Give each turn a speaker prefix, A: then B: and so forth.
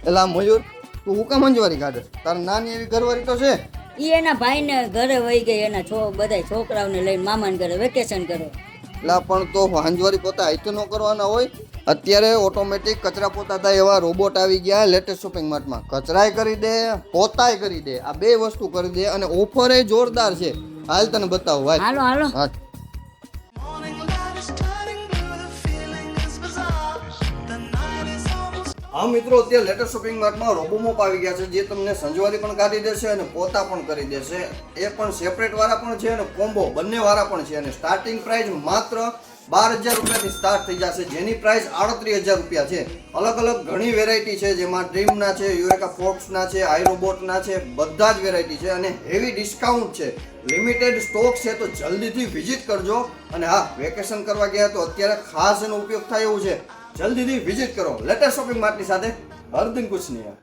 A: એલા મયુર, તું હું કામ અંજવારી કાઢે? તાર નાની એવી ઘરવાળી તો છે.
B: ઈ એના ભાઈને ઘરે વહી ગઈ, એના બધા છોકરાઓને લઈને મામાને ઘરે વેકેશન કરે.
A: એલા પણ તો હાંજવારી પોતા હાઈટ ન કરવાના હોય. અત્યારે ઓટોમેટિક કચરા પોતા થાય એવા રોબોટ આવી ગયા લેટેસ્ટ શોપિંગ માર્ટમાં. કચરાય કરી દે, પોતાય કરી દે, આ બે વસ્તુ કરી દે અને ઓફર એ જોરદાર છે. હાલ તને બતાવું ભાઈ.
B: હાલો હાલો.
A: હા. હા મિત્રો, અત્યારે લેટેસ્ટ શોપિંગ માર્ટમાં રોબોમોપ આવી ગયા છે જે તમને સંજવારી પણ કાઢી દેશે અને પોતા પણ કરી દેશે. એ પણ સેપરેટ વાળા પણ છે અને કોમ્બો બંને વાળા પણ છે. અને સ્ટાર્ટિંગ પ્રાઇસ માત્ર 12,000 રૂપિયાથી સ્ટાર્ટ થઈ જશે, જેની પ્રાઇસ 38,000 રૂપિયા છે. અલગ અલગ ઘણી વેરાયટી છે, જેમાં ડ્રીમના છે, યુરેકા ફોક્સના છે, આઈરોબોટના છે, બધા જ વેરાયટી છે અને હેવી ડિસ્કાઉન્ટ છે. લિમિટેડ સ્ટોક છે, તો જલ્દીથી વિઝિટ કરજો. અને હા, વેકેશન કરવા ગયા તો અત્યારે ખાસ એનો ઉપયોગ થાય એવું છે. જલ્દીથી વિઝિટ કરો લેટેસ્ટ શોપિંગ માર્ટની સાથે. હરદિન કુછ નહીં.